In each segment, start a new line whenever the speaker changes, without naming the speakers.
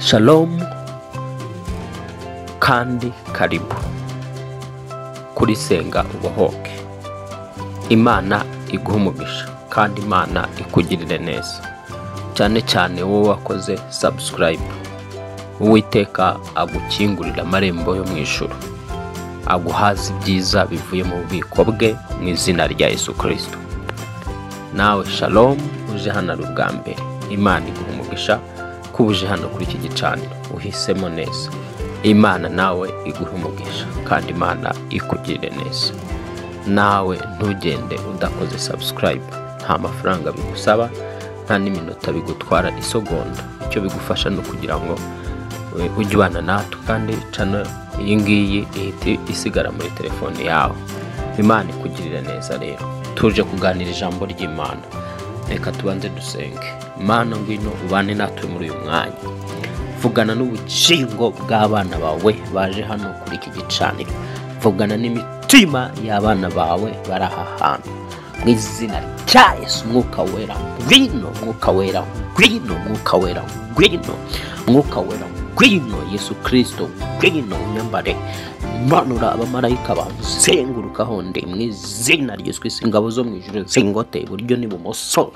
Shalom kandi karibu kuri Senga Ubohoke. Imana iguha umugisha kandi Imana ikugirire neza, cyane cyane wowe wakoze subscribe. Uwiteka agukingurira amarembo yo mu ijuru, aguhaza ibyiza bivuye mu bubiko bwe mu izina rya Yesu Kristo. Nawe shalom, uje hano ari ubwa mbere, Imana iguha umugisha kuba uje hano kuri iki gicaniro, uhisemo neza. Imana nawe iguha umugisha kandi Imana ikugirire neza. Nawe ntugende udakoze subscribe, nta mafaranga bigusaba, nta n'iminota bigutwara isegonda. Icyo bigufasha no kugira ngo ujye ubana natwe kandi channel iyi ngiyi ihite isigara muri telefone yawe. Imana ikugirire neza. Rero tuje kuganira ijambo ry'Imana, reka tubanze dusenge. Mana ngwino ubane natwe muri uyu mwanya, vugana n'ubugingo bw'abana bawe baje hano kuri iki gicaniro, vugana n'imitima y'abana bawe bari aha hantu mu izina rya Yesu. Mwuka wera ngwino, mwuka wera ngwino, mwuka wera ngwino, mwuka wera ngwino. Yesu Kristo ngwino unyambare, manura abamarayika bazengurukaho ndi mu izina rya Yesu Kristo. Ingabo zo mu ijuru zingote iburyo n'ibumoso,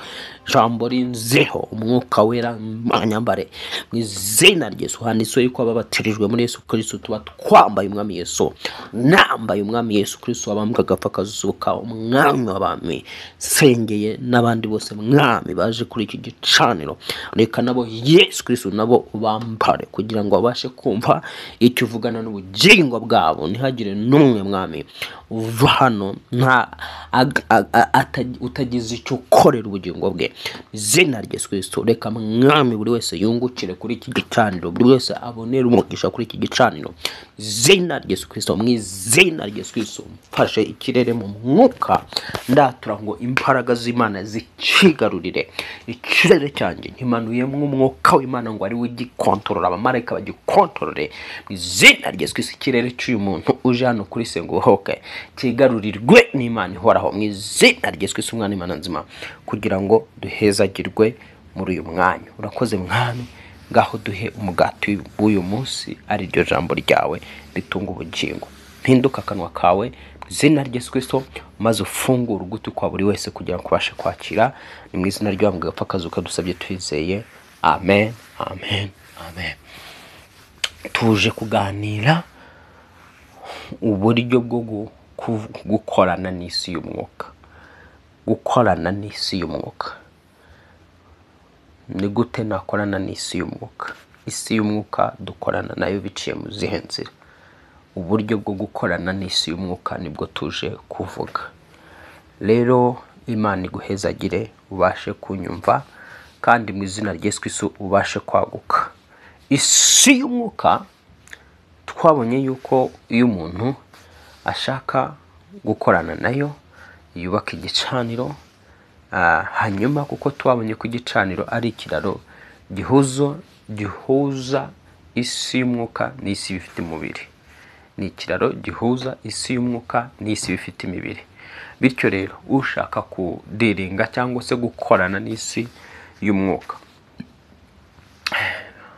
jambo rinzeho. Umwuka wera anyambare mu izina rya Yesu. Handitswe yuko ababatirijwe muri Yesu Kristo tuba twambaye umwami Yesu. Nambaye umwami Yesu Kristo wabambwa agapfa akazuka, umwami w'abami. Sengeye n'abandi bose mwami baje kuri iki gicaniro, reka nabo Yesu Kristo nabo ubambare kugira ngo babashe kumva icyo uvugana n'ubugingo bwabo. Ntihagire n'umwe mwami uva hano utagize icyo ukorera ubugingo bwe. Izina rya Yesu Kristo, reka mwami buri wese yungukire kuri iki gicaniro, buri wese abonera umugisha kuri iki gicaniro. Izina rya Yesu Kristo, mu izina rya Yesu Kristo, mfashe ikirere mu mwuka, ndatura ngo imbaraga z'Imana zikigarurire ikirere cyanjye. Nkimanuyemo umwuka w'Imana ngo ari we ugikontorora, abamarayika bagikontorore mu izina rya Yesu Kristo. Ikirere cy'uyu muntu uje hano kuri Senga Ubohoke kigarurirwe n'Imana ihoraho mu izina rya Yesu Kristo, umwana w'Imana nzima, kugira ngo duhezagirwe muri uyu mwanya. Urakoze mwami, ngaho duhe umugati w'uyu munsi, ari ryo jambo ryawe ritunga ubugingo. Mpinduka akanwa kawe mu izina rya Yesu Kristo, maze ufungure ugutwi kwa buri wese kugira ngo ubashe kwakira. Ni mu izina ry'uwambwa agapfa akazuka dusabye twizeye, amen, amen, amen. Tuje kuganira uburyo bwo gukorana n'isi y'umwuka. Gukorana n'isi y'umwuka. Ni gute nakorana n'isi y'umwuka? Isi y'umwuka dukorana nayo biciye mu zihe nzira? Uburyo bwo gukorana n'isi y'umwuka nibwo tuje kuvuga. Rero Imana iguhezagire, ubashe kunyumva kandi mu izina rya Yesu Kristo ubashe kwaguka. Isi y'umwuka twabonye yuko iyo umuntu ashaka gukorana nayo yubaka igicaniro, hanyuma kuko twabonye ko igicaniro ari ikiraro gihuza isi y'umwuka n'isi bifite umubiri. Ni ikiraro gihuza isi y'umwuka n'isi bifite imibiri. Bityo rero ushaka kudiringa cyangwa se gukorana n'isi y'umwuka,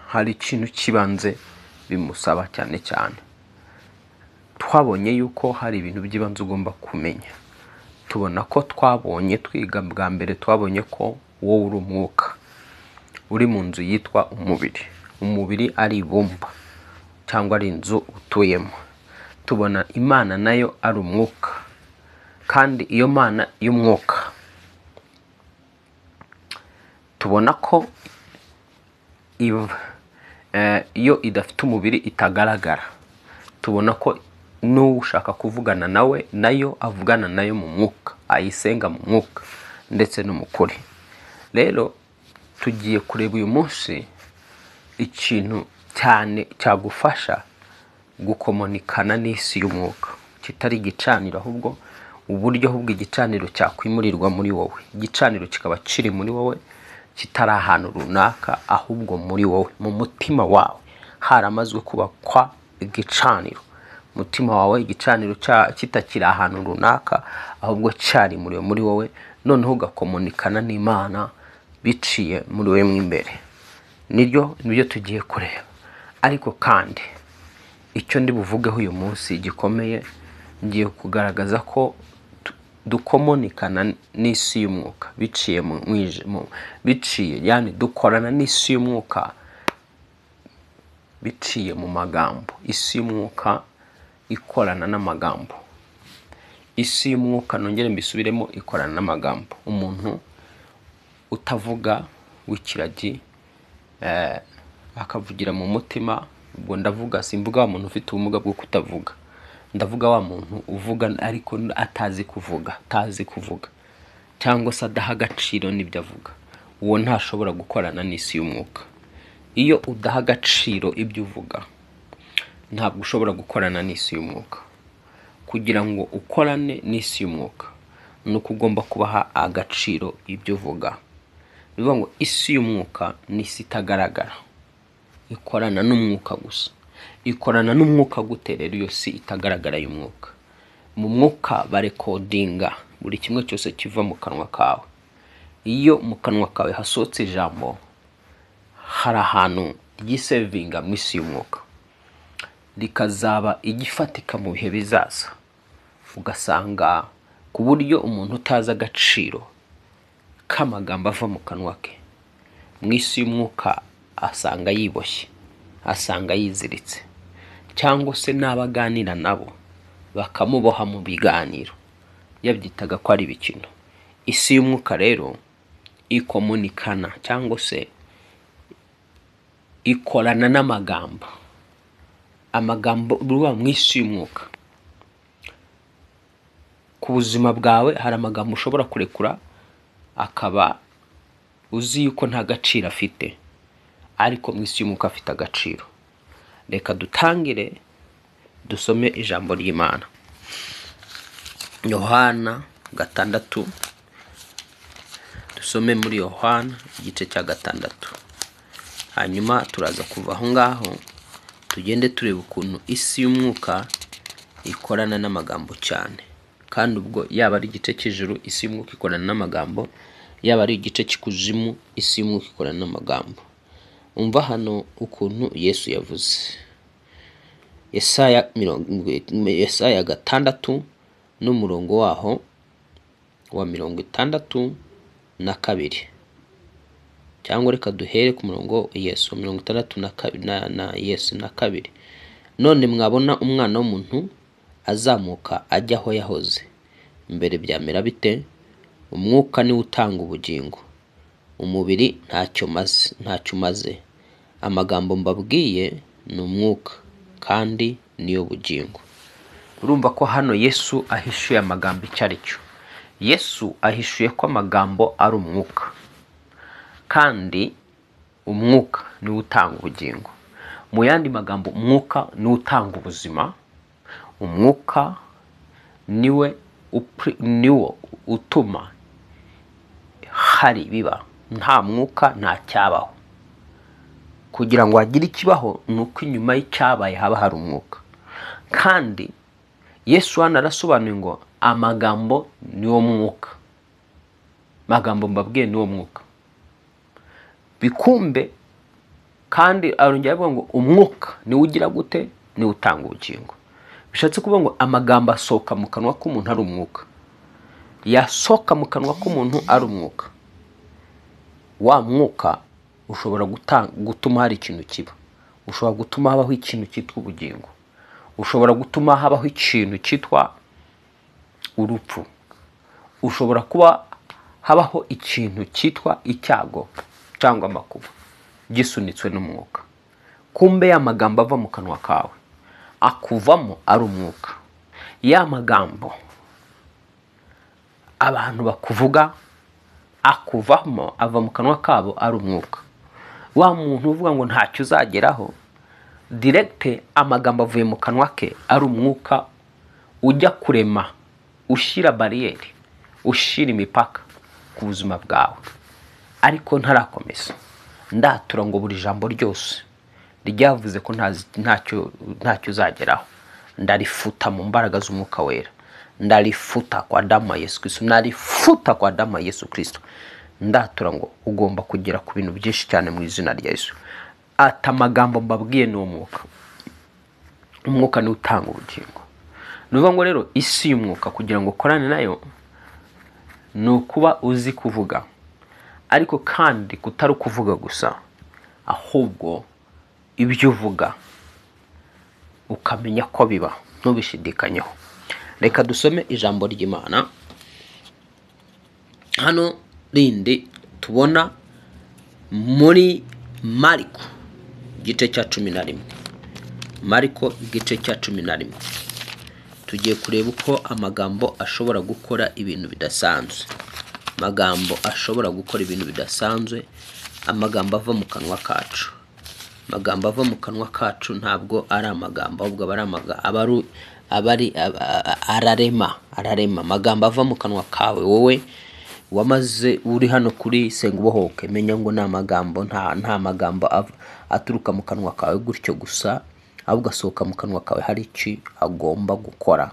hari ikintu kibanze bimusaba cyane cyane. Twabonye yuko hari ibintu by'ibanze ugomba kumenya. Tubona ko twabonye twiga bwa mbere, twabonye ko wowe uri umwuka uri mu nzu yitwa umubiri. Umubiri ari ibumba cyangwa ari inzu utuyemo. Tubona Imana nayo ari umwuka, kandi iyo Mana y'umwuka tubona ko iyo idafite umubiri itagaragara. Tubona ko n'ushaka kuvugana nawe nayo avugana nayo mu mwuka, ayisenga mu mwuka ndetse no mu kuri. Rero tugiye kureba uyu munsi ikintu cyane cyagufasha gukomunikana n'isi y'umwuka, kitari igicaniro, ahubwo uburyo igicaniro cyakwimurirwa muri wowe. Igicaniro kikaba kiri muri wowe, kitari ahantu runaka, ahubwo muri wowe, mu mutima wawe haramazwe kubakwa igicaniro. Mutima wawe igicaniro kitakiri ahantu runaka, ahubwo cyari muri wowe, noneho ugakomunikana n'Imana biciye muri wowe mu imbere. nibyo tugiye kureba. Ariko kandi icyo ndi buvugeho uyu munsi gikomeye, ngiye kugaragaza ko dukomunikana n'isi y'umwuka biciye yani dukorana n'isi y'umwuka biciye mu magambo. Isi y'umwuka ikorana n'amagambo. Isi y'umwuka, nongere mbisubiremo, ikorana n'amagambo. Umuntu utavuga w'ikiragi akavugira mu mutima, ubwo ndavuga, simvuga wa muntu ufite ubumuga bwo kutavuga, ndavuga wa muntu uvuga ariko atazi kuvuga cyangwa se adaha agaciro n'ibyo avuga. Uwo ntashobora gukorana n'isi y'umwuka. Iyo udaha agaciro ibyo uvuga, ntabwo ushobora gukorana n'isi y'umwuka. Kugira ngo ukorane n'isi y'umwuka, nuko ugomba kubaha agaciro ibyo uvuga. Bivuga ngo isi y'umwuka ni isi itagaragara, ikorana n'umwuka gusa. Ikorana n'umwuka gute rero iyo si itagaragara y'umwuka? Mu mwuka barekodinga buri kimwe cyose kiva mu kanwa kawe. Iyo mu kanwa kawe hasohotse ijambo, hari ahantu ryisevinga mu isi y'umwuka, rikazaba igifatika mu bihe bizaza. Ugasanga ku buryo umuntu utazi agaciro k'amagambo ava mu kanwa ke, mu isi y'umwuka asanga yiboshye, asanga yiziritse, cyangwa se n'abaganira nabo bakamuboha mu biganiro, yabyitaga ko ari ibikino. Isi y'umwuka rero ikomunikana cyangwa se ikorana n'amagambo. Amagambo ruba mu isi y'umwuka. Ku buzima bwawe hari amagambo ushobora kurekura akaba uzi yuko nta gaciro afite, ariko mu isi y'umwuka afite agaciro. Reka dutangire dusome ijambo ry'Imana. Yohana 6, dusome muri Yohana igice cya 6. Hanyuma turaza kuva aho ngaho tugende tureba ukuntu isi y'umwuka ikorana n'amagambo cyane. Kandi ubwo yaba ari igice cy'ijuru, isi y'umwuka ikorana n'amagambo, yaba ari igice cy'ikuzimu, isi y'umwuka ikorana n'amagambo. Umva hano ukuntu Yesu yavuze. Yesaya 6 n'umurongo waho wa 62, cyangwa reka duhere ku murongo Yesu 62 na Yesu na 2. None mwabona umwana w'umuntu azamuka ajya aho yahoze, mbere byamera bite? Umwuka ni utanga ubugingo, umubiri ntacyo maze. Amagambo mbabwiye ni umwuka kandi niyo bugingo. Urumva ko hano Yesu ahishuye amagambo icyo ari cyo. Yesu ahishuye ko amagambo ari umwuka, kandi umwuka ni utanga ubugingo. Mu yandi magambo, umwuka ni utanga ubuzima. Umwuka niwo utuma hari biba. Nta mwuka nta cyabaho. Kugira ngo hagire ikibaho, nuko inyuma y'icyabaye haba hari umwuka. Kandi Yesu hano arasobanuye ngo amagambo niwo mwuka. Magambo mbabwiye niwo mwuka. Bikumbe kandi arongera avuga ngo umwuka ni ugira gute? Ni utanga ubugingo. Bishatse kuvuga ngo amagambo asohoka mu kanwa k'umuntu ari umwuka. Yasohoka mu kanwa k'umuntu ari umwuka. Wa mwuka ushobora gutuma hari ikintu kiba. Ushobora gutuma habaho ikintu cyitwa ubugingo. Ushobora gutuma habaho ikintu cyitwa urupfu. Ushobora kuba habaho ikintu cyitwa icyago cyangwa amakuba gisunitswe n'umwuka. Kumbe ya magambo ava mu kanwa kawe akuvamo ari umwuka. Ya magambo abantu bakuvuga akuvamo ava mu kanwa kabo ari umwuka. Wa muntu uvuga ngo ntacyo uzageraho, direct amagambo avuye mu kanwa ke ari umwuka ujya kurema, ushyira bariyeri, ushyira imipaka ku buzima bwawe. Ariko ntarakomeza, ndatura ngo buri jambo ryose ryavuze ko ntacyo uzageraho, ndarifuta mu mbaraga z'umwuka wera. Ndarifuta kwa damu ya Yesu Kristo. Ndarifuta kwa damu ya Yesu Kristo. ndatura ngo ugomba kugera ku bintu byinshi cyane mu izina rya Yesu. Ati amagambo mbabwiye ni umwuka. Umwuka ni utanga ubugingo. Nuvuga ngo rero isi y'umwuka kugira ngo ukorane nayo ni ukuba uzi kuvuga, ariko kandi kutari kuvuga gusa, ahubwo ibyo uvuga ukamenya ko biba, ntubishidikanyeho. Reka dusome ijambo ry'Imana hano rindi tubona muri Mariko igice cya 11. Mariko igice cya 11 tugiye kureba uko amagambo ashobora gukora ibintu bidasanzwe. Amagambo ashobora gukora ibintu bidasanzwe, amagambo ava mu kanwa kacu. Amagambo ava mu kanwa kacu ntabwo ari amagambo, ahubwo ararema. Amagambo ava mu kanwa kawe, wowe wamaze uri hano kuri Senga Ubohoke, menya ngo ni amagambo, nta magambo aturuka mu kanwa kawe gutyo gusa, ahubwo asohoka mu kanwa kawe hari iki agomba gukora.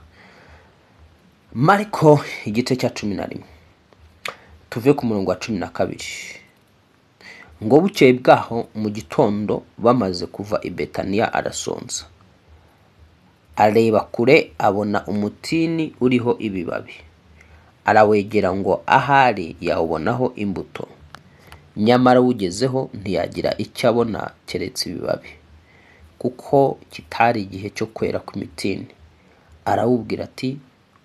Mariko igice cya 11 tuve ku murongo wa 12. Ngo bukeye bwaho mu gitondo bamaze kuva i Betaniya arasonza, areba kure abona umutini uriho ibibabi, arawegera ngo ahari yawubonaho imbuto. Nyamara ugezeho ntiyagira icyo abona keretse ibibabi, kuko kitari igihe cyo kwera kw'imitini. Arawubwira ati,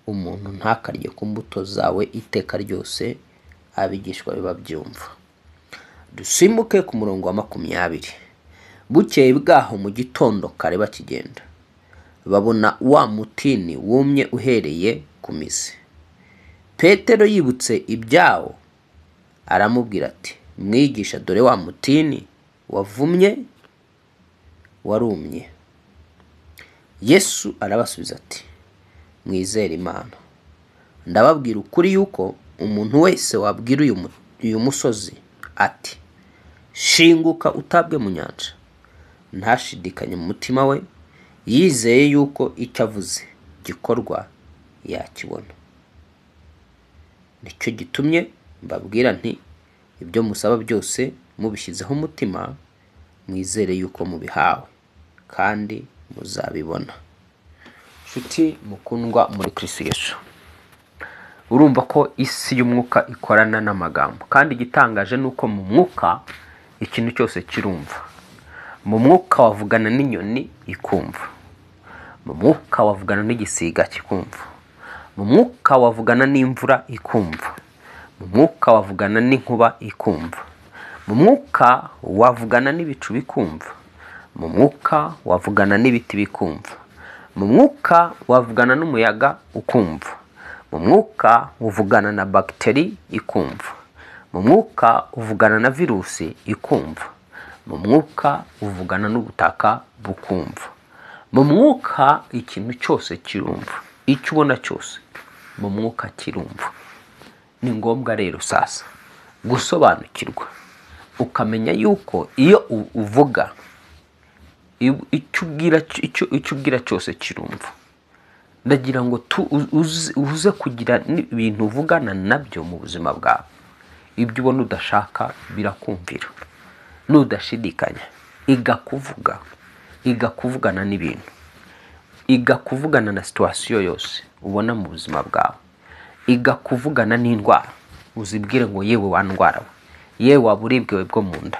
umuntu ntakarye ku mbuto zawe iteka ryose. Abigishwa babyumva. Dusimbuke ku murongo wa 20. Bukeye bwaho mu gitondo kare bakigenda, babona wa mutini wumye uhereye ku mizi. Petero yibutse ibyawo aramubwira ati, mwigisha, dore wa mutini wavumye warumye. Yesu arabasubiza ati, mwizere Imana. Ndababwira ukuri yuko umuntu wese wabwira uyu musozi ati, shinguka utabwe mu nyanja, ntashidikanye mu mutima we, yizeye yuko icyo avuze gikorwa, yakibona. Nicyo gitumye mbabwira nti, ibyo musaba byose mubishyizeho umutima, mwizere yuko mubihawe kandi muzabibona. Nshuti mukundwa muri Kristo Yesu, urumva ko isi y'umwuka ikorana n'amagambo, kandi igitangaje nuko mu mwuka ikintu cyose kirumva. Mu mwuka wavugana n'inyoni ikumva, mu mwuka wavugana n'igisiga kikumva, mu mwuka wavugana n'imvura ikumva, mu mwuka wavugana n'inkuba ikumva, mu mwuka wavugana n'ibicu bikumva, mu mwuka wavugana n'ibiti bikumva, mu mwuka wavugana n'umuyaga ukumva, mu mwuka uvugana na bagiteri ikumva, mu mwuka uvugana na virusi ikumva, mu mwuka uvugana n'ubutaka bukumva. Mu mwuka ikintu cyose kirumva, icyo ubona cyose mu mwuka kirumva. Ni ngombwa rero sasa gusobanukirwa, ukamenya yuko iyo uvuga icyo ubwira cyose kirumva. Ndagira ngo uze kugira ibintu uvugana nabyo mu buzima bwawe. Ibyo ubona udashaka birakumvira, nudashidikanya igakuvugana n'ibintu, igakuvugana na situation yose ubona mu buzima bwawe, igakuvugana n'indwara. Uzibwire ngo yewe wandwara we, yewe waburibwe we bwo mu nda,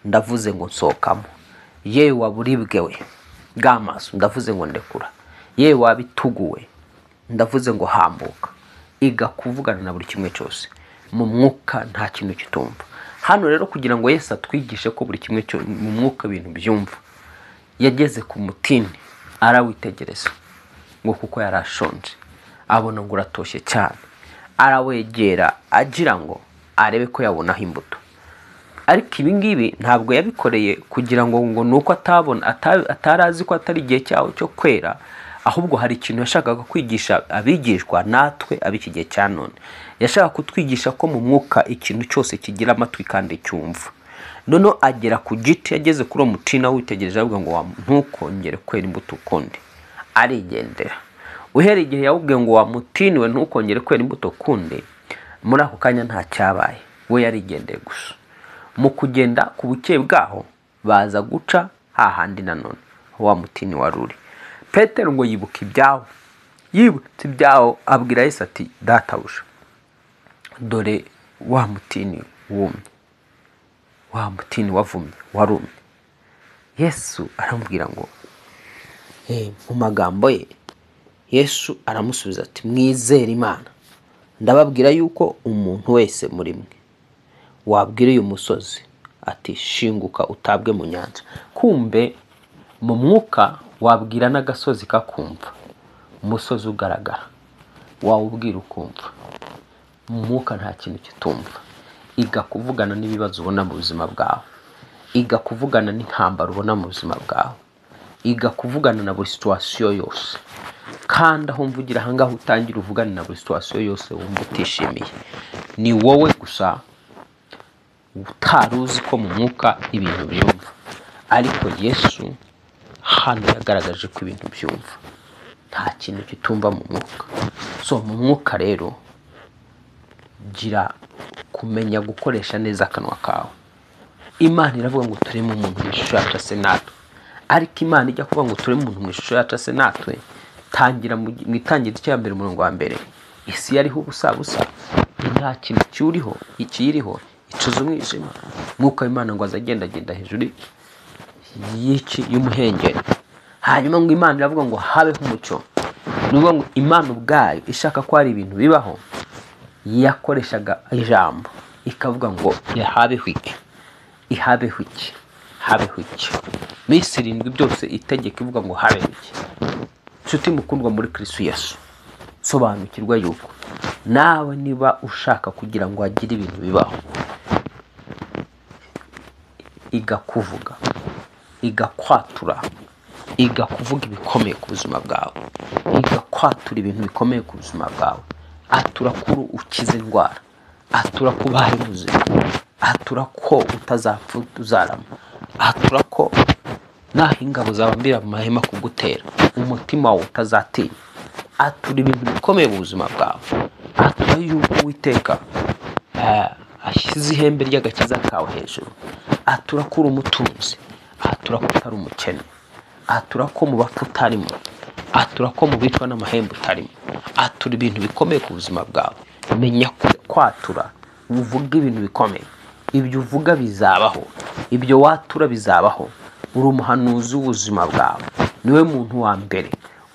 ndavuze ngo nsohokamo. Yewe waburibwe we bw'amaso, ndavuze ngo ndekura. Yewe wabituguwe, ndavuze ngo hambuka. Igakuvugana na buri kimwe cyose. Mu mwuka nta kintu kitumva. Hano rero kugira ngo Yesu atwigishe ko buri kimwe cyo mu mwuka ibintu byumva, yageze ku mutini arawitegereza, ngo kuko yarashonje, abona ngo uratoshye cyane, arawegera agira ngo arebe ko yabonaho imbuto. Ariko ibi ngibi ntabwo yabikoreye kugira ngo nuko atarazi ko atari igihe cyawo cyo kwera, ahubwo hari ikintu yashakaga kwigisha abigishwa natwe ab'iki gihe cya none. Yashaka kutwigisha ko mu mwuka ikintu cyose kigira amatwi kandi cyumva. Noneho agera ku giti, yageze kuri uwo mutina witegereje avuga ngo ntukongere kwera imbuto ukundi, arigendera. Uhereye igihe yawubwiye ngo wa mutini we ntukongere kwera imbuto ukundi, muri ako kanya nta cyabaye. we yarigendeye gusa. Mu kugenda ku buke bwaho baza guca hahandi nanone wa mutini wari uri. Petero ngo yibuka ibyaho, yibutse ibyaho abwira Yesu ati databuja, dore wa mutini wumye, wa mutini wavumye warumye. Yesu aramubwira ngo mu magambo ye Yesu aramusubiza ati mwizere Imana. Ndababwira yuko umuntu wese muri mwe wabwira uyu musozi ati shinguka utabwe mu nyanja. Kumbe mu mwuka wabwira n'agasozi kakumva, umusozi ugaragara wawubwira ukumva. Mu mwuka nta kintu kitumva. Iga kuvugana n'ibibazo ubona mu buzima bwawe, iga kuvugana n'intambara ubona mu buzima bwawe, iga kuvugana na buri situation yose. Kandi aho mvugira ahangaha utangira uvugana na buri situation yose wumva utishimiye. Ni wowe gusa utaruzi ko mu mwuka ibintu byumva, ariko Yesu hano yagaragaje ko ibintu byumva, nta kintu kitumva mu mwuka. So mu mwuka rero gira kumenya gukoresha neza akanwa kawe. Imana iravuga ngo tureme umuntu mu ishusho yacu ase natwe, ariko Imana ijya kuvuga ngo tureme umuntu mu ishusho yacu ase natwe, tangira mu itangira cya mbere umurongo wa mbere, isi yariho ubusa nta kintu cyuriho, ikiriho icuza umwijima. Mwuka w'Imana ngo azagendagenda hejuru y'iki y'umuhengeri. Hanyuma ngo Imana iravuga ngo habeho umucyo. Nuvuga ngo Imana ubwayo ishaka ko hari ibintu bibaho, yakoreshaga ijambo ikavuga ngo habeho iki, ihabeho iki, habeho iki. Misi 7 byose itegeka ivuga ngo habeho iki. Nshuti mukundwa muri Kristo Yesu, sobanukirwa yuko nawe niba ushaka kugira ngo agire ibintu bibaho, iga kuvuga, iga kwatura, iga kuvuga ibikomeye ku buzima bwawe, iga kwatura ibintu bikomeye ku buzima bwawe. Atura kuri ukize indwara, atura kubaye muzima, atura ko utazapfa uzarama, atura ko naho ingabo zabambira mu mahema kugutera umutima wawe utazatinya. Atura ibintu bikomeye mu buzima bwawe. Atura yuko Uwiteka ashyize ihembe ry'agakiza kawe hejuru. Atura ko uri umutunzi, atura ko utari umukene, atura ko mu bapfu utarimo, atura ko mu bicwa n'amahembe utarimo. Atura ibintu bikomeye ku buzima bwawe. Menya kwatura, uvuga ibintu bikomeye. Ibyo uvuga bizabaho, ibyo watura bizabaho. Uri umuhanuzi w'ubuzima bwawe, niwe muntu wa mbere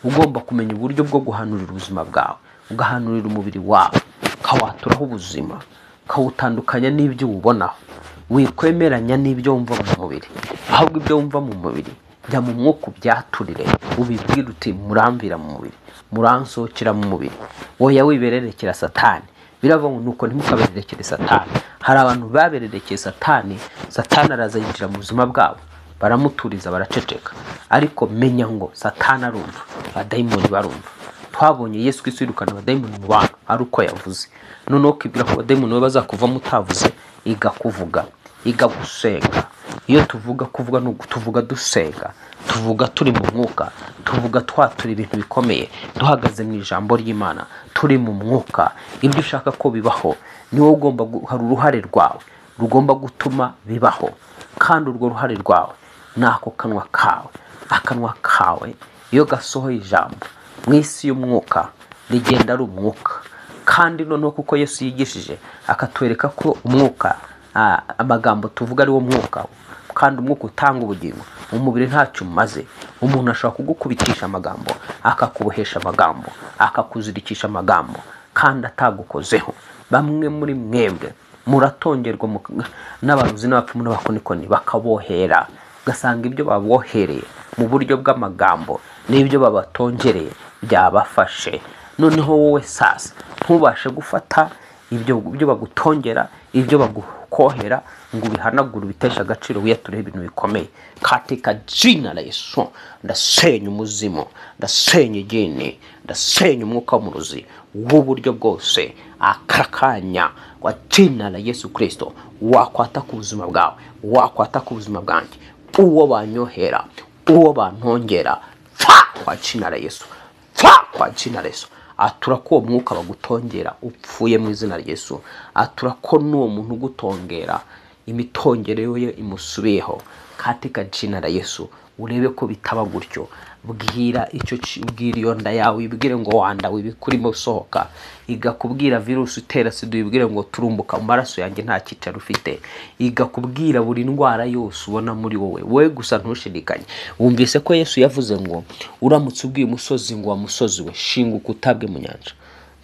ugomba kumenya uburyo bwo guhanurira ubuzima bwawe, ugahanurira umubiri wawe, ukawaturaho ubuzima, ukawutandukanya n'ibyo ubonaho. Wikwemeranya n'ibyo wumva mu mubiri, ahubwo ibyo wumva mu mubiri jya mu mwuka ubyaturire, ubibwira uti murambira mu mubiri, muransohokera mu mubiri. Oya wibererekera Satani. Biravuga ngo nuko ntimukabererekere Satani. Hari abantu babererekeye Satani, Satani araza yinjira mu buzima bwabo, baramuturiza baraceceka. Ariko menya ngo Satani arumva, abadayimoni barumva. Twabonye Yesu Kristo yirukana abadayimoni mu bantu ari uko yavuze. Noneho kibwira ko abadayimoni bazakuvamo utavuze, iga kuvuga, iga gusenga. Iyo tuvuga kuvuga no tuvuga dusenga, tuvuga turi mu mwuka, tuvuga twatura ibintu bikomeye, duhagaze mu ijambo ry'Imana, turi mu mwuka. Ibyo ushaka ko bibaho ni wowe ugomba hari uruhare rwawe rugomba gutuma bibaho. Kandi urwo ruhare rwawe nako kanwa kawe. Akanwa kawe iyo gasohoye ijambo mu isi y'umwuka rigenda ari umwuka. Kandi noneho kuko Yesu yigishije akatwereka ko umwuka amagambo tuvuga ari wo mwuka, kandi umwuka utanga ubugingo. Umubiri ntacyo umaze. Umuntu ashobora kugukubitisha amagambo, akakubohesha amagambo, akakuzirikisha amagambo kandi atagukozeho. Bamwe muri mwebwe muratongerwa n'abaruzi n'abapfumu n'abakonikoni bakabohera, ugasanga ibyo babohereye mu buryo bw'amagambo n'ibyo babatongereye byabafashe. Noneho wowe sasa ntubashe gufata ibyo bagutongera, ibyo bagukohera ngo bihanagure bitesha agaciro, wiyature ibintu bikomeye. Katika jina la Yesu ndasenya umuzimo, ndasenya igeni, ndasenya umwuka w'umuruzi w'uburyo bwose. Akakanya kwa jina la Yesu Kristo wakwata ku buzima bwawe, wakwata ku buzima bwanjye, uwo banyohera, uwo bantongera, fa kwa jina la Yesu, fa kwa jina la Yesu. atura ko uwo mwuka bagutongera upfuye mu izina rya Yesu. Atura ko n'uwo muntu ugutongera imitongere ye imusubiyeho katika jina la Yesu. Urebe ko bitaba gutyo. Bwira iyo nda yawe, ibwire ngo wanda wibikurimo sohoka. Igakubwira virusi utera sida, ibwire ngo turumbuka mu maraso yanjye nta cyicaro ufite. Igakubwira buri ndwara yose ubona muri wowe gusa ntushidikanye. Wumvise ko Yesu yavuze ngo uramutse ubwiye umusozi ngo wa musozi we shinguka utabwe mu nyanja,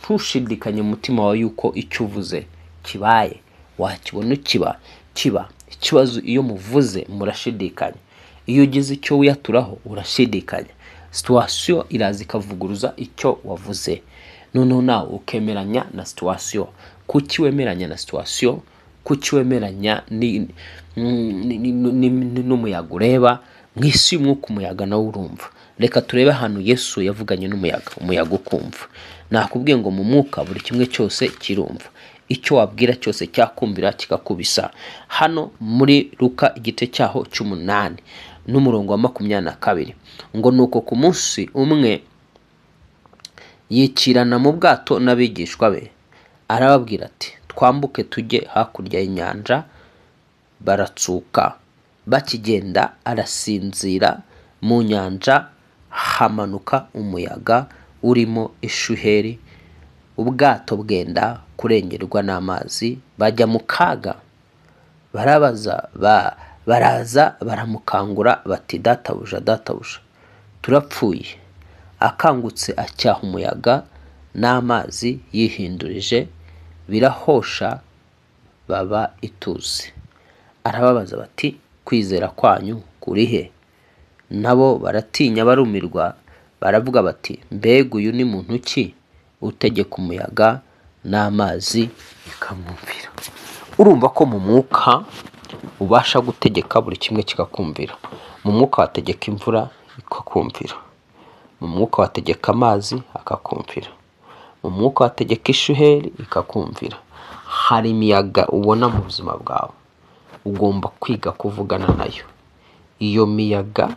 ntushidikanye mu mutima wawe yuko icyo uvuze kibaye. Wakibona kiba. Ikibazo iyo muvuze murashidikanya, iyo ugize icyo wiyaturaho urashidikanya, situation iraza ikavuguruza icyo wavuze. Noneho nawe ukemeranya na situation. Kuki wemeranya na situation? Kuki wemeranya n'umuyaga ureba mw'isi y'umwuka? Umuyaga nawe urumva. Reka turebe hano Yesu yavuganye n'umuyaga, umuyaga ukumva. Nakubwiye ngo mu mwuka buri kimwe cyose kirumva, icyo wabwira cyose cyakumvira kikakubisa. Hano muri Luka igice cyaho c'8 n'umurongo wa 22 ngo nuko ku munsi umwe yicirana mu bwato n'abigishwa be, arababwira ati twambuke tujye hakurya y'inyanja. Baratsuka, bakigenda arasinzira. Mu nyanja hamanuka umuyaga urimo ishuheri, ubwato bwenda kurengerwa n'amazi, bajya mu kaga. Baraza baramukangura bati databuja, turapfuye. Akangutse acyaha umuyaga n'amazi yihindurije, birahosha baba ituze. Arababaza bati kwizera kwanyu kuri he? Nabo baratinya barumirwa, baravuga bati mbega uyu ni muntu ki utegeka umuyaga n'amazi bikamwumvira? Urumva ko mu mwuka ubasha gutegeka buri kimwe kikakumvira. Mu mwuka wategeka imvura ikakumvira, mu mwuka wategeka amazi akakumvira, mu mwuka wategeka ishuheri ikakumvira. Hari imiyaga ubona mu buzima bwawe, ugomba kwiga kuvugana nayo. Iyo miyaga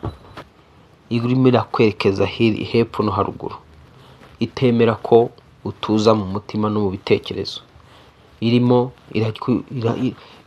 irimo irakwerekeza hepfo no haruguru, itemera ko utuza mu mutima no mu bitekerezo. Irimo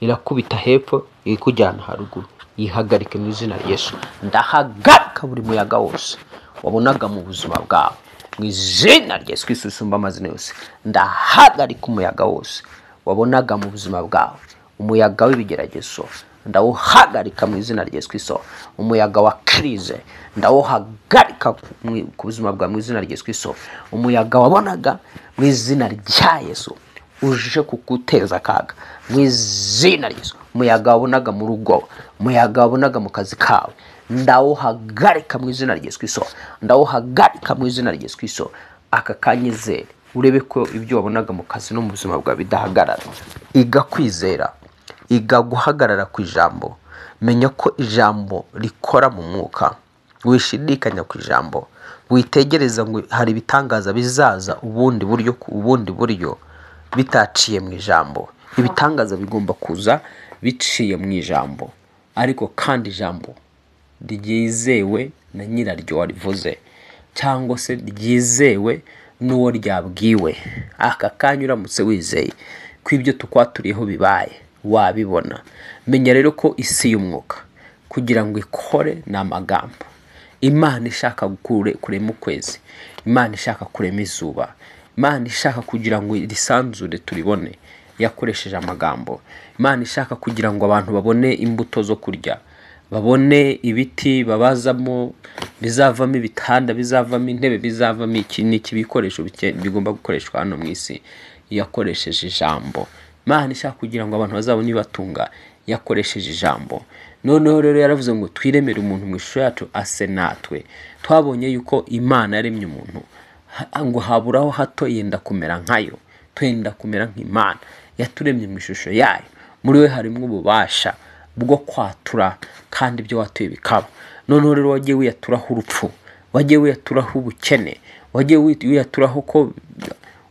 irakubita hepfo ikujyana haruguru. Yihagarike mu izina rya Yesu. Ndahagarika buri muyaga wose wabonaga mu buzima bwawe mu izina rya Yesu Kristo usumba amazina yose. Ndahagarika umuyaga wose wabonaga mu buzima bwawe, umuyaga w'ibigeragezo ndawuhagarika mu izina rya Yesu Kristo. Umuyaga wa krize ndawuhagarika ku buzima bwawe mu izina rya Yesu Kristo. Umuyaga wabonaga mu izina rya Yesu uje kukuteza akaga mu izina rya Yesu. Umuyaga wabonaga mu rugo, umuyaga wabonaga mu kazi kawe, ndawuhagarika mu izina rya Yesu Kristo. Ndawuhagarika mu izina rya Yesu Kristo. Aka kanyizere urebe ko ibyo wabonaga mu kazi no mu buzima bwawe bidahagarara. Iga kwizera, iga guhagarara ku ijambo. Menya ko ijambo rikora mu mwuka. Wishidikanya ku ijambo, witegereza ngo hari ibitangaza bizaza ubundi buryo bitaciye mu ijambo. Ibitangaza bigomba kuza biciye mu ijambo, ariko kandi ijambo ryizewe na nyiraryo warivuze, cyangwa se ryizewe n'uwo ryabwiwe. Aka kanya uramutse wizeye ko ibyo tukwaturiyeho bibaye, wabibona. Menya rero ko isi y'umwuka kugira ngo ikore ni amagambo. Imana ishaka kurema ukwezi, Imana ishaka kurema izuba, Imana ishaka kugira ngo irisanzure turibone, yakoresheje amagambo. Imana ishaka kugira ngo abantu babone imbuto zo kurya, babone ibiti babazamo, bizavamo ibitanda, bizavamo intebe, bizavamo iki n'iki bikoresho bigomba gukoreshwa hano mu isi. Yakoresheje ijambo. Imana ishaka kugira ngo abantu bazabone ibatunga, yakoresheje ijambo. Noneho rero yaravuze ngo twiremere umuntu mu ishusho yacu ase natwe. Twabonye yuko Imana yaremye umuntu ngo haburaho hato yenda kumera nkayo, twenda kumera nk'Imana. Yaturemye mu ishusho yayo, muri we harimo ububasha bwo kwatura kandi ibyo watuye bikaba. Noneho rero wagiye wiyaturaho urupfu, wagiye wiyaturaho ubukene, wagiye wiyaturaho ko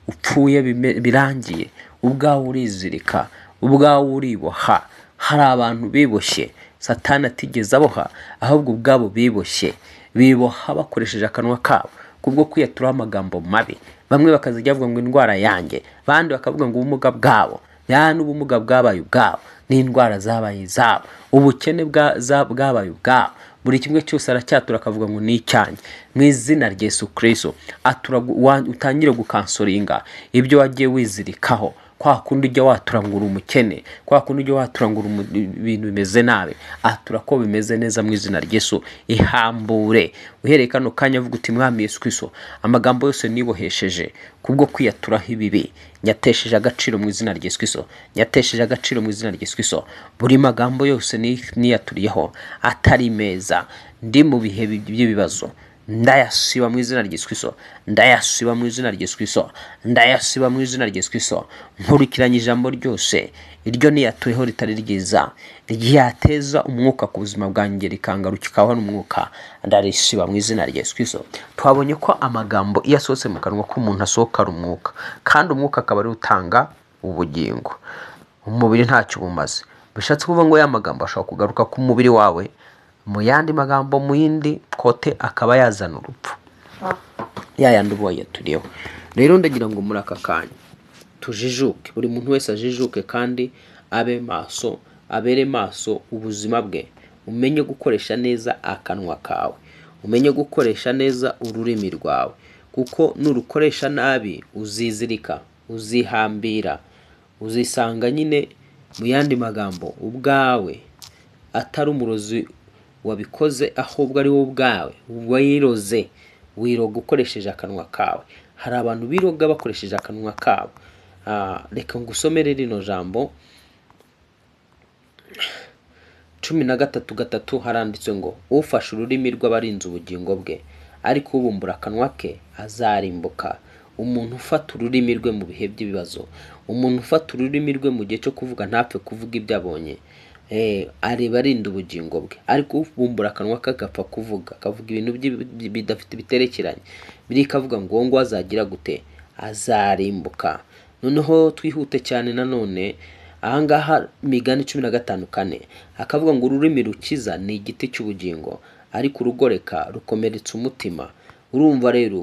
upfuye birangiye, ubwawe urizirika, ubwawe uriboha. Hari abantu biboshye Satani atigeze aboha, ahubwo ubwabo biboshye, biboha bakoresheje akanwa kabo kubwo kwiyaturaho amagambo mabi bamwe bakazajya bavuga ngo indwara yanjye, bandi bakavuga ngo ubumuga bwabo, n'ubumuga bwabaye ubwabo, n'indwara zabaye izabo, ubukene bwabaye ubwabo, buri kimwe cyose aracyatura akavuga ngo ni icyanjye. Mu izina rya Yesu Kristo utangire gukansoringa ibyo wagiye wizirikaho, kwa kundi ujya waturangura umukene, kwa kundi ujya waturangura ibintu bimeze nabi, atura ko bimeze neza mu izina rya Yesu. Ihambure uhereye kano kanya avuga uti Mwami Yesu Kristo, amagambo yose nibohesheje kubwo kwiyaturaho ibibi nyatesheje agaciro mu izina rya Yesu Kristo, nyatesheje agaciro mu izina rya Yesu Kristo. Buri magambo yose niyaturiyeho atari meza, ndi mu bihe by'ibibazo, ndayasiba mu izina rya Yesu Kristo, ndayasiba mu izina rya Yesu Kristo, ndayasiba mu izina rya Yesu Kristo. Nkurikiranye ijambo ryose iryo niyatuyeho ritari ryiza, ryateza umwuka ku buzima bwanjye rikangarukikaho n'umwuka, ndarisiba mu izina rya Yesu Kristo. Twabonye ko amagambo iyo asohotse mu kanwa k'umuntu asohoka ari umwuka, kandi umwuka akaba ari utanga ubugingo. Umubiri ntacyo bumaze, bishatse kuvuga ngo ya magambo ashobora kugaruka ku mubiri wawe, mu yandi magambo mu yindi kote akaba yazana urupfu, yayandi uba yaturiyeho. Rero ndagira ngo muri aka kanya tujijuke, buri muntu wese ajijuke kandi abere maso ubuzima bwe. Umenye gukoresha neza akanwa kawe, umenye gukoresha neza ururimi rwawe, kuko nurukoresha nabi uzizirika, uzihambira, uzisanga nyine mu yandi magambo ubwawe atari umurozi wabikoze, ahubwo ari wowe ubwawe wiroze, wiroga ukoresheje akanwa kawe. Hari abantu biroga bakoresheje akanwa kabo. Reka ngusomere rino jambo 13:3 haranditse ngo ufashe ururimi rw'abarinze ubugingo bwe, ariko ubumbura akanwa ke azarimbuka. Umuntu ufata ururimi rwe mu bihe by'ibibazo, umuntu ufata ururimi rwe mu gihe cyo kuvuga ntapfe kuvuga ibyo abonye, areba arinda ubugingo bwe. Ariko ubumbura akanwa ke agapfa kuvuga, akavuga ibintu bidafite biterekeranye, birikavuga ngo ngo azagira gute, azarimbuka. Noneho twihute cyane nanone ahangaha Migani 15:4 akavuga ngo ururimi rukiza ni igiti cy'ubugingo, ariko urugoreka rukomeretsa umutima. Urumva rero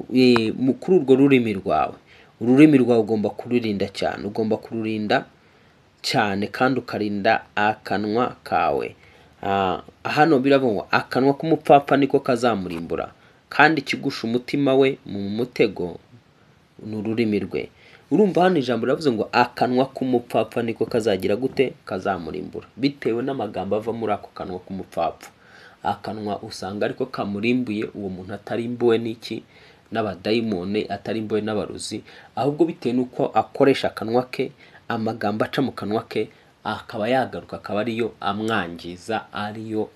kuri urwo rurimi rwawe, ururimi rwawe ugomba kururinda cyane, ugomba kururinda cyane kandi ukarinda akanwa kawe. Hano biravuga ngo akanwa k'umupfapfa niko kazamurimbura, kandi ikigusha umutima we mu mutego ni ururimi rwe. Urumva hano ijambo riravuze ngo akanwa k'umupfapfa niko kazagira gute, kazamurimbura, bitewe n'amagambo ava muri ako kanwa k'umupfapfa. Akanwa usanga ariko kamurimbuye, uwo muntu atarimbuwe n'iki, n'abadayimone, atarimbuwe n'abarozi, ahubwo bitewe n'uko akoresha akanwa ke, amagambo aca mu kanwa ke akaba yagaruka, akaba ariyo amwangiza, ariyo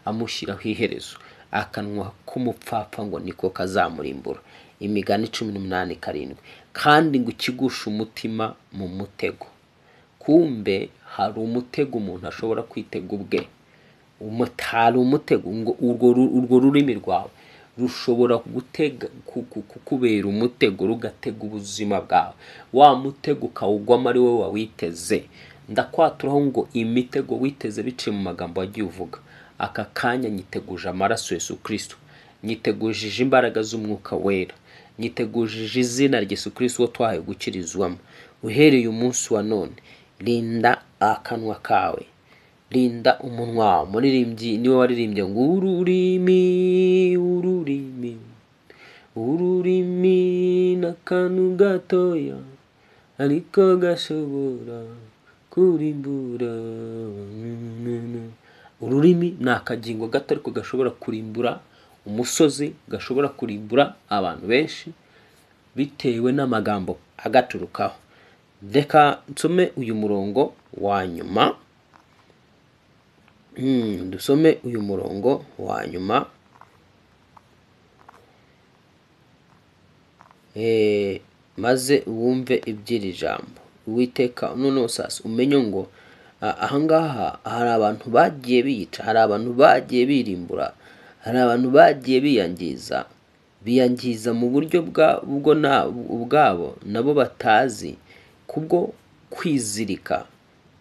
amushyiraho iherezo. Akanwa k'umupfapfa ngo niko kazamurimbura. Imigani 18:7 kandi ngo ikigusha umutima mu mutego. Kumbe hari umutego umuntu ashobora kwitega ubwe, hari umutego ngo urwo rurimi rwawe rushobora kukubera umutego, rugatega ubuzima bwawe, wa mutego ukawugwamo ari wowe wawiteze. Ndakwaturaho ngo imitego witeze biciye mu magambo wagiye uvuga, aka kanya nyiteguje amaraso Yesu Kristo, nyitegujije imbaraga z'umwuka wera, nyitegujije izina rya Yesu Kristo wo twahaye gukirizwamo. Uhereye umunsi wa none linda akanwa kawe, linda umunwa wawe. Muririmbyi niwe waririmbye ngo ururimi n'akantu gatoya ariko gashobora kurimbura. Ururimi ni akagingo gato ariko gashobora kurimbura umusozi, gashobora kurimbura abantu benshi bitewe n'amagambo agaturukaho. Reka nsome uyu murongo wa nyuma, dusome uyu murongo wa nyuma. Maze wumve iby'iri jambo. Uwiteka noneho sasa umenye ngo ahangaha hari abantu bagiye biyica, hari abantu bagiye birimbura, hari abantu bagiye biyangiza mu buryo ubwabo nabo batazi, kubwo kwizirika.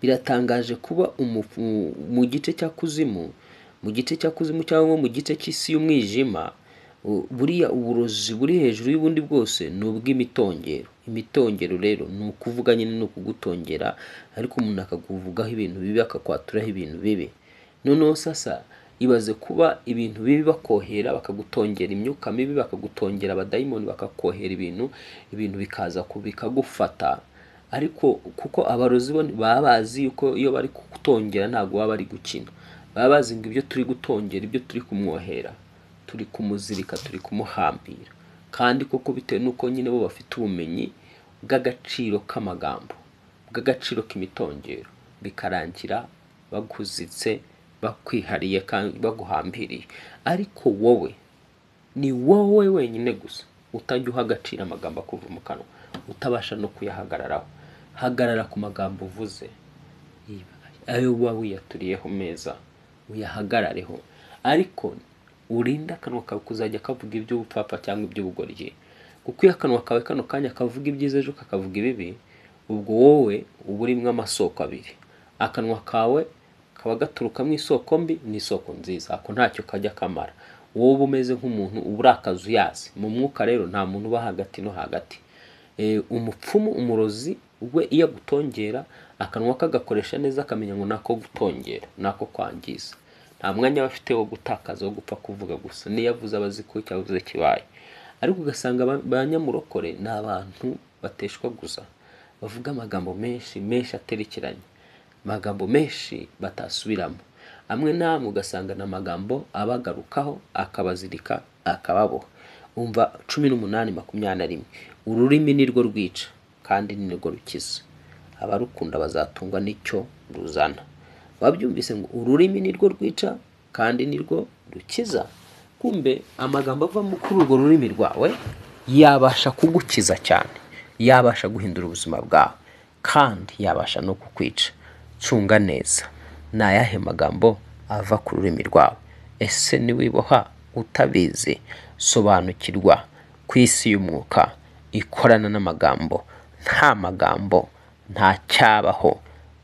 Biratangaje kuba mu gice cya kuzimu, cyangwa mu gice cy'isi y'umwijima, buriya uburozi buri hejuru y'ubundi bwose ni ubw'imitongero. Imitongero rero ni ukuvuga nyine ni ukugutongera, ariko umuntu akakuvugaho ibintu bibi, akakwaturaho ibintu bibi. Noneho sasa ibaze kuba ibintu bibi bakohera, bakagutongera imyuka mibi, bakagutongera abadayimoni, bakakohera ibintu bikaza bikagufata. Ariko kuko abarozi bo baba bazi yuko iyo bari kugutongera ntabwo baba bari gukina, baba bazi ngo ibyo turi gutongera, ibyo turi kumwohera, turi kumuzirika, turi kumuhambira. Kandi koko bitewe nuko nyine bo bafite ubumenyi bw'agaciro k'amagambo, bw'agaciro k'imitongero, bikarangira baguzitse, bakwihariye kandi baguhambiriye. Ariko wowe, ni wowe wenyine gusa utajya uha agaciro amagambo akuva mu kanwa, utabasha no kuyahagararaho. Hagarara ku magambo uvuze, ayo uba wiyaturiyeho meza, uyahagarareho. Ariko urinde akanwa kawe kuzajya kavuga iby'ubupfapfa cyangwa iby'ubugoryi, kuko iyo akanwa kawe kano kanya kavuga ibyiza ejo kakavuga ibibi, ubwo wowe uba urimo amasoko abiri. Akanwa kawe kaba gaturukamo isoko mbi n'isoko nziza, ako ntacyo kajya kamara. Wowe uba umeze nk'umuntu uba uri akazuyazi. Mu mwuka rero nta muntu uba hagati no hagati. Umupfumu, umurozi we iyo agutongera, akanwa kagakoresha neza, akamenya ngo nako gutongera, nako kwangiza. Nta mwanya bafite wo gutakaza, wo gupfa kuvuga gusa. Niyo avuze abazi ko cyavuze kibaye. Ariko ugasanga abanyamurokore ni abantu bateshwaguza, bavuga amagambo menshi aterekeranye, amagambo menshi batasubiramo. Amwe namwe ugasanga n'amagambo abagarukaho, akabazirika, akababoha. Umva 18:21, ururimi nirwo rwica kandi nirwo rukiza, abarukunda bazatungwa n'icyo ruzana. Wabyumvise ngo ururimi nirwo rwica kandi nirwo rukiza. Kumbe amagambo ava kuri urwo rurimi rwawe yabasha kugukiza cyane, yabasha guhindura ubuzima bwawe, kandi yabasha no kukwica. Cunga neza ni ayahe magambo ava ku rurimi rwawe. Ese niwiboha utabizi? Sobanukirwa ku isi y'umwuka ikorana n'amagambo. Nta magambo nta cyabaho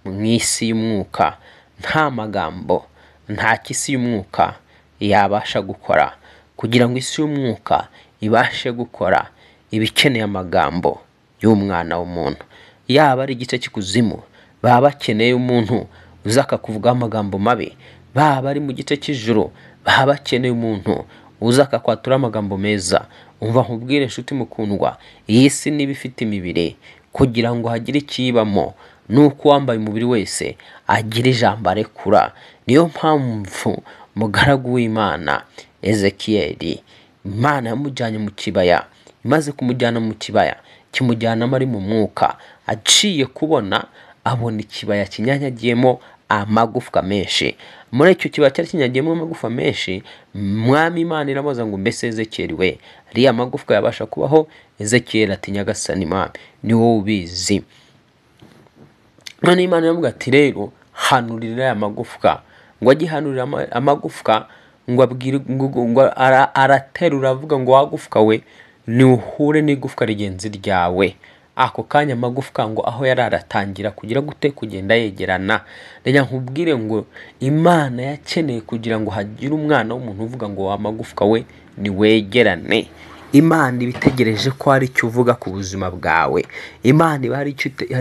mu isi y'umwuka. Nta magambo nta kisi y'umwuka yabasha gukora. Kugira ngo isi y'umwuka ibashe gukora, ibikeneye amagambo y'umwana w'umuntu. Yaba ari igice cy'ikuzimu, baba bakeneye umuntu uzaka kuvuga amagambo mabi. Baba ari mu gice cy'ijuru, baba bakeneye umuntu uzaka kwatura amagambo meza. Umva nkubwire nshuti mukundwa, iyi si niba ifite imibiri, kugira ngo hagire ikibamo, nuko wambaye umubiri wese agira ijambo arekura. Niyo mpamvu mugaragu w'Imana Ezekiyeli, Imana yamujyanye mu kibaya. Imaze kumujyana mu kibaya, kimujyanamo ari mu mwuka, aciye kubona, abona ikibaya kinyanyagiyemo amagufwa menshi. Muri icyo kibaya cyari kinyanyagiyemo amagufwa menshi, Mwami Imana iramubaza ngo mbese Ezekiyeli we, ariya magufwa yabasha kubaho? Ezekiyeli ati nyagasani Imana, ni wowe ubizi. None Imana iramubwira ati rero hanurira aya magufwa. Ngo agihanurira amagufwa, ngo abwire ngo araterura avuga ngo wagufwa we, ni uhure n'igufwa rigenzi ryawe. Ako kanya amagufwa ngo aho yararatangira kugira gute kugenda yegerana. Renya nkubwire ngo Imana yakeneye kugira ngo hagire umwana w'umuntu uvuga ngo wa magufwa we ni wegerane. Imana ibitegereje ko hari icyo uvuga ku buzima bwawe. Imana iba hari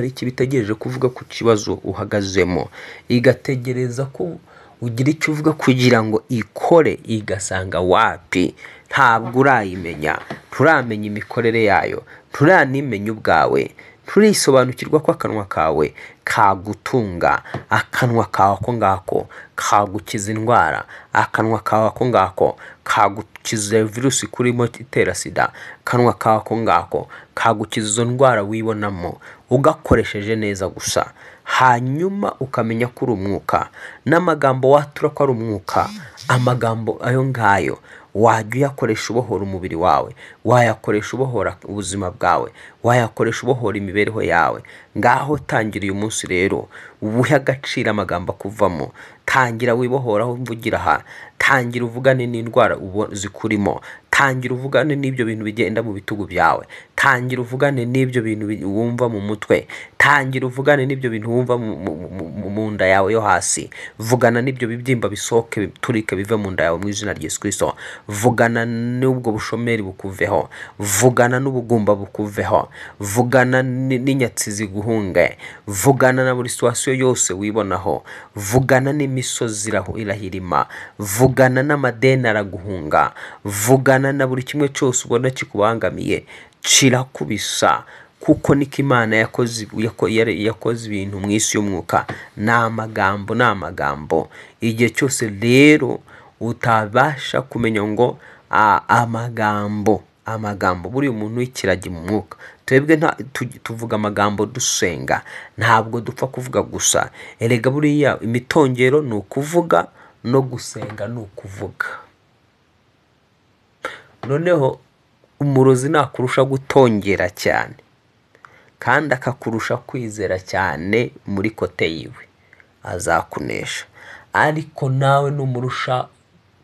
icyo bitegereje kuvuga ku kibazo uhagazemo. Igategereza ko ugira icyo uvuga kugira ngo ikore, igasanga wapi. Ntabwo urayimenya, turamenya imikorere yayo, turanimenya ubwawe, turisobanukirwa ko akanwa kawe kagutunga. Akanwa kawe ako ngako kagukiza indwara. Akanwa kawe ako ngako kagukiza virusi kurimo itera sida. Akanwa kawe ako ngako kagukiza izo ndwara wibonamo, ugakoresheje neza gusa. Hanyuma ukamenya ko uri umwuka, n'amagambo watura ko ari umwuka. Amagambo ayo ngayo wajya uyakoresha ubohora umubiri wawe, wayakoresha ubohora ubuzima bwawe, wayakoresha ubohora imibereho yawe. Ngaho tangira uyu munsi rero ubuhe agaciro amagambo akuvamo. Tangira wibohoraho mvugira aha. Tangira uvugane n'indwara zikurimo. Tangira uvugane n'ibyo bintu bigenda mu bitugu byawe. Tangira uvugane n'ibyo bintu wumva mu mutwe. Tangira uvugane n'ibyo bintu wumva mu nda yawe yo hasi. Vugana n'ibyo bibyimba bisohoke biturike bive mu nda yawe mu izina rya Yesu Kristo. Vugana n'ubwo bushomeri bukuveho. Vugana n'ubugumba bukuveho. Vugana n'inyatsi ziguhunge. Vugana na buri situation yose wibonaho. Vugana n'imisozi irahirima. Vugana n'amadeni araguhunga. Vugana na buri kimwe cyose ubona kikubangamiye. Kirakubisa, kuko niko Imana yakoze ibintu mu isi y'umwuka. Ni amagambo. Igihe cyose rero utabasha kumenya ngo amagambo buri umuntu w'ikiragi mu mwuka. Twebwe tuvuga amagambo dusenga, ntabwo dupfa kuvuga gusa. Erega buriya imitongero ni ukuvuga no gusenga ni ukuvuga. Noneho umurozi nakurusha gutongera cyane kandi akakurusha kwizera cyane muri kote yiwe, azakunesha. Ariko nawe numurusha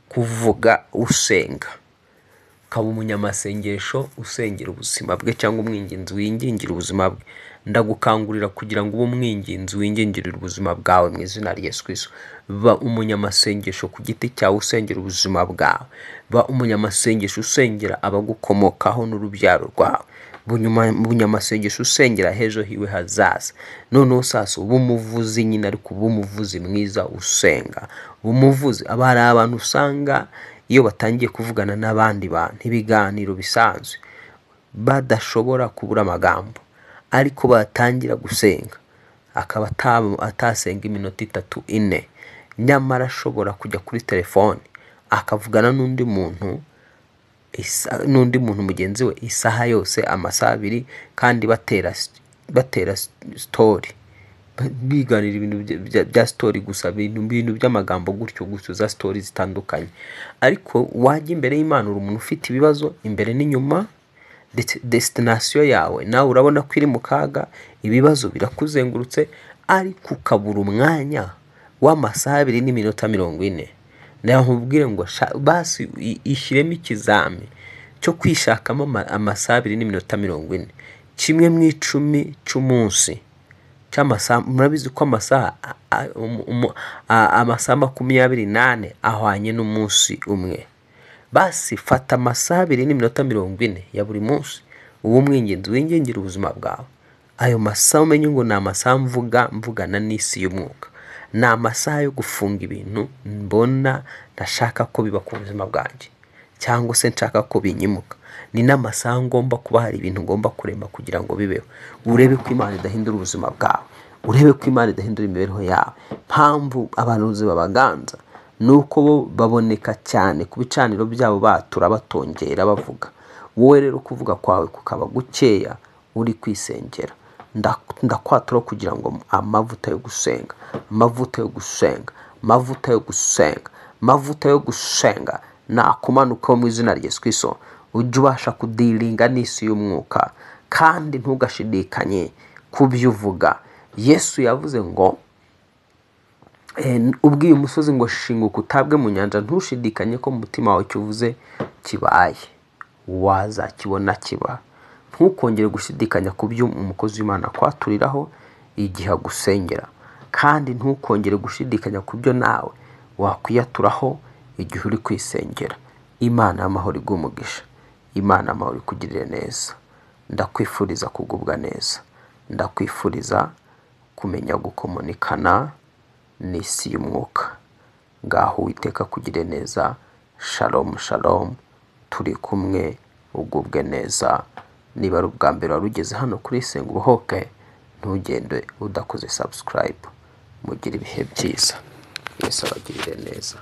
kuvuga usenga, ukaba umunyamasengesho usengera ubuzima bwe, cyangwa umwinginzi wingingira ubuzima bwe, ndagukangurira kugira ngo ube umwinginzi wingingirira ubuzima bwawe mu izina rya Yesu Kristo. Ba umunyamasengesho ku giti cyawe usengera ubuzima bwawe. Ba umunyamasengesho usengera abagukomokaho n'urubyaro rwawe. Umunyamasengesho usengera hejo hiwe hazaza. Noneho sasa uba umuvuzi nyine, ariko uba umuvuzi mwiza usenga. Umuvuzi abari abantu usanga iyo batangiye kuvugana n'abandi bantu ibiganiro bisanzwe badashobora kubura amagambo, ariko batangira gusenga akaba atasenga iminota 3-4, nyamara ashobora kujya kuri telefone akavugana n'undi muntu mugenzi we isaha yose, amasaha 2, kandi batera story, biganira ibintu bya story gusa, ibintu by'amagambo gutyo za story zitandukanye. Ariko wajya imbere y'Imana uri umuntu ufite ibibazo imbere n'inyuma, destination yawe nawe urabona ko iri mu kaga, ibibazo birakuzengurutse, ariko ukabura umwanya w'amasaha 2 n'iminota 40. Nkubwire ngo basi ishyiremo ikizami cyo kwishakamo amasaha 2 n'iminota 40, kimwe mu 10 cy'umunsi cy'amasaha. Murabizi ko amasaha 28 ahwanye n'umunsi umwe. Basi fata amasaha 2 n'iminota 40 ya buri munsi, uwo mwinginzi wingingira ubuzima bwawe. Ayo masaha umenye ngo ni amasaha mvugana n'isi y'umwuka. Ni amasaha yo gufunga ibintu mbona ndashaka ko biba ku buzima bwanjye, cyangwa se nshaka ko binyimuka. Ni n'amasaha ngomba kuba hari ibintu ngomba kurema kugira ngo bibeho. Urebe ko Imana idahindura ubuzima bwawe, urebe ko Imana idahindura imibereho yawe. Mpamvu abantu babaganza nuko bo baboneka cyane ku bicaniro byabo batura batongera bavuga. Wowe rero kuvuga kwawe kukaba gukeya, uri kwisengera. Ndakwatura kugira ngo amavuta yo gusenga, amavuta yo gusenga nakumanuka mu izina rya Yesu Kristo. Ujye ubasha kudiringa n'isi y'umwuka, kandi ntugashidikanye kubyo uvuga. Yesu yavuze ngo ubwiye umusozi ngo shinguka utabwe mu nyanja, ntushidikanye ko mu mutima wawe cyuvuze kibaye, wazakibona kiba. Ntukongere gushidikanya ku byo umukozi w'Imana kwaturiraho igihe agusengera, kandi ntukongere gushidikanya ku byo nawe wakwiyaturaho igihe uri kwisengera. Imana y'amahoro igumugisha, Imana y'amahoro ikugirire neza. Ndakwifuriza kugubwa neza, ndakwifuriza kumenya gukomunikana n'isi y'umwuka. Ngaho Uwiteka kugire neza. Shalom shalom, turi kumwe, ugubwe neza. Niba ari ubwa mbere warugeze hano kuri Senga Ubohoke, ntugende udakoze subscribe. Mugire ibihe byiza, Yesu abagirire neza.